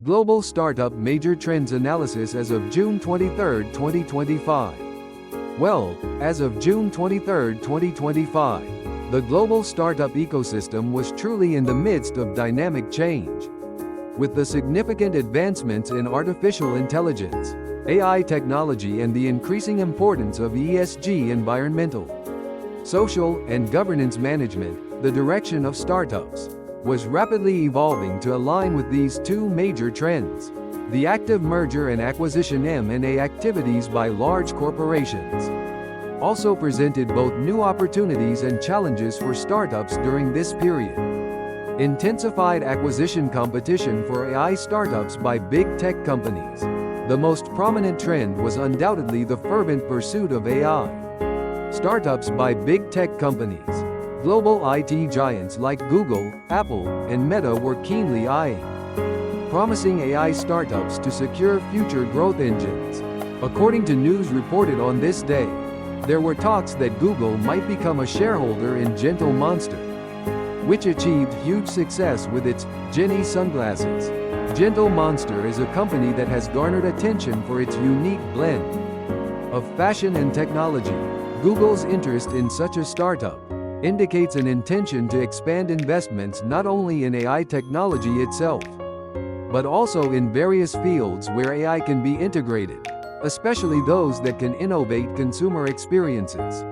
Global Startup Major Trends Analysis as of June 23, 2025. Well, as of June 23, 2025, the global startup ecosystem was truly in the midst of dynamic change. With the significant advancements in artificial intelligence, AI technology and the increasing importance of ESG environmental, social, and governance management, the direction of startups was rapidly evolving to align with these two major trends. The active merger and acquisition M&A activities by large corporations also presented both new opportunities and challenges for startups during this period. Intensified acquisition competition for AI startups by big tech companies. The most prominent trend was undoubtedly the fervent pursuit of AI startups by big tech companies. Global IT giants like Google, Apple, and Meta were keenly eyeing promising AI startups to secure future growth engines. According to news reported on this day, there were talks that Google might become a shareholder in Gentle Monster, which achieved huge success with its Jenny sunglasses. Gentle Monster is a company that has garnered attention for its unique blend of fashion and technology. Google's interest in such a startup indicates an intention to expand investments not only in AI technology itself, but also in various fields where AI can be integrated, especially those that can innovate consumer experiences.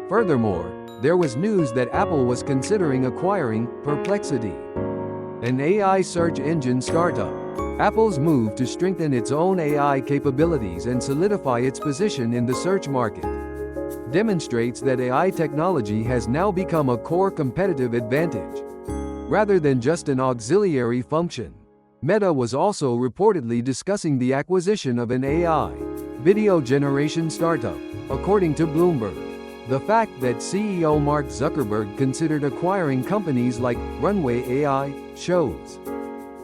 Furthermore, there was news that Apple was considering acquiring Perplexity, an AI search engine startup. Apple's move to strengthen its own AI capabilities and solidify its position in the search market demonstrates that AI technology has now become a core competitive advantage, rather than just an auxiliary function. Meta was also reportedly discussing the acquisition of an AI video generation startup, according to Bloomberg. The fact that CEO Mark Zuckerberg considered acquiring companies like Runway AI shows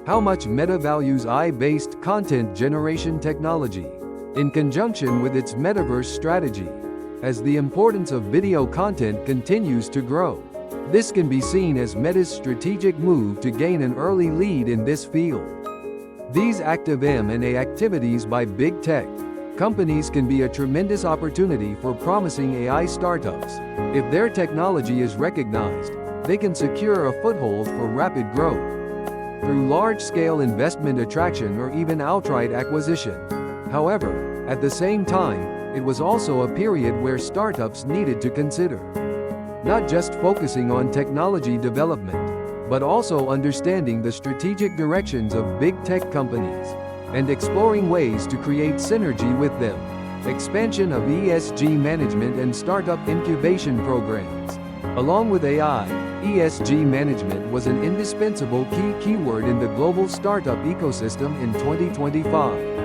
how much Meta values AI-based content generation technology in conjunction with its metaverse strategy. As the importance of video content continues to grow, this can be seen as Meta's strategic move to gain an early lead in this field. These active M&A activities by big tech companies can be a tremendous opportunity for promising AI startups. If their technology is recognized, they can secure a foothold for rapid growth through large-scale investment attraction or even outright acquisition. However, at the same time, it was also a period where startups needed to consider not just focusing on technology development, but also understanding the strategic directions of big tech companies and exploring ways to create synergy with them. Expansion of ESG management and startup incubation programs. Along with AI, ESG management was an indispensable keyword in the global startup ecosystem in 2025.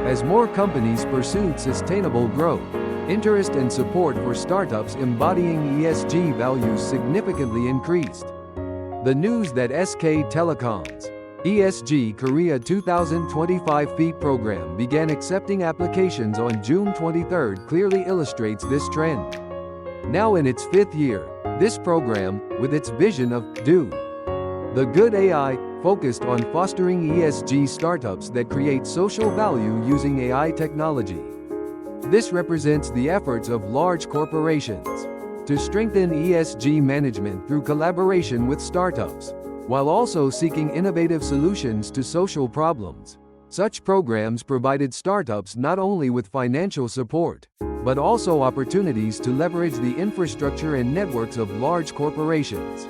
As more companies pursued sustainable growth, interest and support for startups embodying ESG values significantly increased. The news that SK Telecom's ESG Korea 2025 FEED program began accepting applications on June 23 clearly illustrates this trend. Now in its fifth year, this program, with its vision of Do the Good AI, focused on fostering ESG startups that create social value using AI technology. This represents the efforts of large corporations to strengthen ESG management through collaboration with startups, while also seeking innovative solutions to social problems. Such programs provided startups not only with financial support, but also opportunities to leverage the infrastructure and networks of large corporations,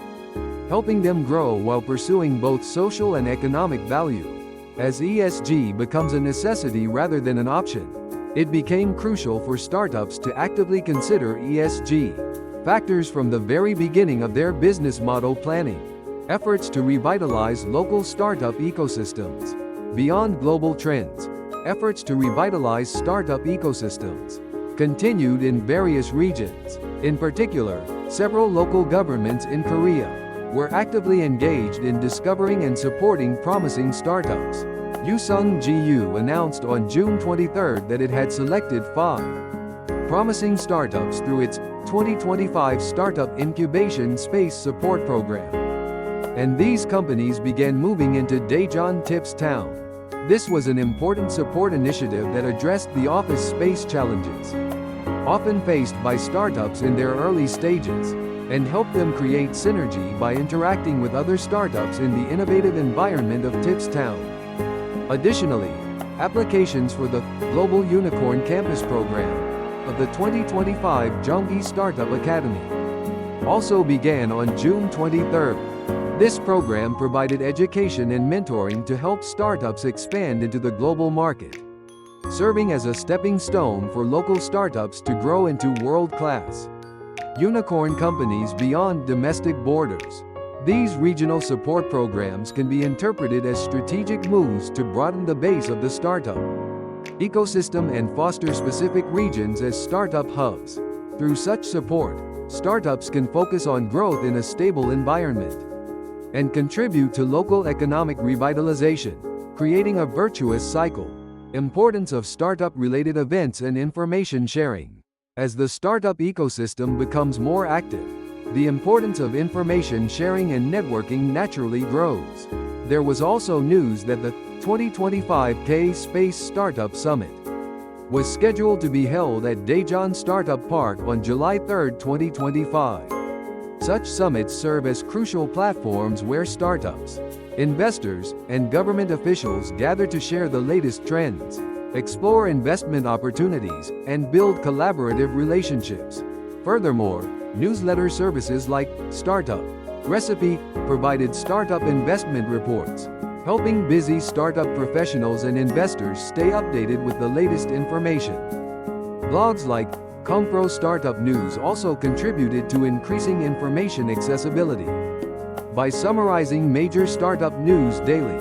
helping them grow while pursuing both social and economic value. As ESG becomes a necessity rather than an option, it became crucial for startups to actively consider ESG factors from the very beginning of their business model planning. Efforts to revitalize local startup ecosystems. Beyond global trends, efforts to revitalize startup ecosystems continued in various regions. In particular, several local governments in Korea were actively engaged in discovering and supporting promising startups. Yuseong-gu announced on June 23 that it had selected 5 promising startups through its 2025 Startup Incubation Space Support Program. And these companies began moving into Daejeon Tips Town, This was an important support initiative that addressed the office space challenges often faced by startups in their early stages, and helped them create synergy by interacting with other startups in the innovative environment of TIPS Town. Additionally, applications for the Global Unicorn Campus Program of the 2025 Gyeonggi Startup Academy also began on June 23. This program provided education and mentoring to help startups expand into the global market, serving as a stepping stone for local startups to grow into world-class unicorn companies beyond domestic borders. These regional support programs can be interpreted as strategic moves to broaden the base of the startup ecosystem and foster specific regions as startup hubs. Through such support, startups can focus on growth in a stable environment and contribute to local economic revitalization, creating a virtuous cycle. Importance of startup-related events and information sharing. As the startup ecosystem becomes more active, the importance of information sharing and networking naturally grows. There was also news that the 2025 K-Space Startup Summit was scheduled to be held at Daejeon Startup Park on July 3, 2025. Such summits serve as crucial platforms where startups, investors, and government officials gather to share the latest trends, explore investment opportunities, and build collaborative relationships. Furthermore, newsletter services like Startup Recipe provided startup investment reports, helping busy startup professionals and investors stay updated with the latest information. Blogs like Kompro Startup News also contributed to increasing information accessibility. By summarizing major startup news daily,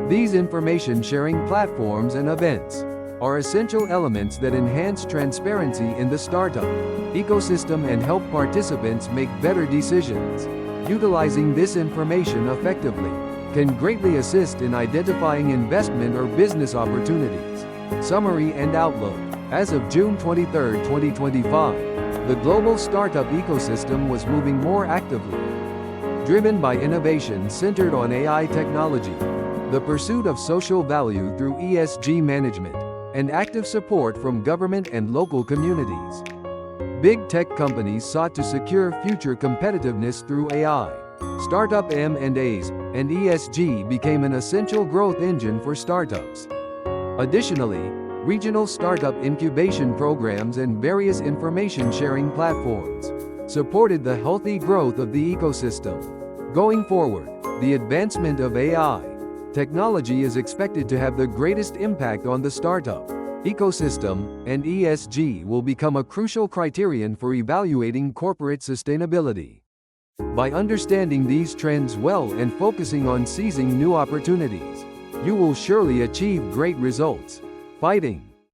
these information-sharing platforms and events are essential elements that enhance transparency in the startup ecosystem and help participants make better decisions. Utilizing this information effectively can greatly assist in identifying investment or business opportunities. Summary and outlook. As of June 23, 2025, the global startup ecosystem was moving more actively, driven by innovation centered on AI technology, the pursuit of social value through ESG management, and active support from government and local communities. Big tech companies sought to secure future competitiveness through AI. Startup M&As and ESG became an essential growth engine for startups. Additionally, regional startup incubation programs and various information-sharing platforms supported the healthy growth of the ecosystem. Going forward, the advancement of AI technology is expected to have the greatest impact on the startup ecosystem, and ESG will become a crucial criterion for evaluating corporate sustainability. By understanding these trends well and focusing on seizing new opportunities, you will surely achieve great results. Fighting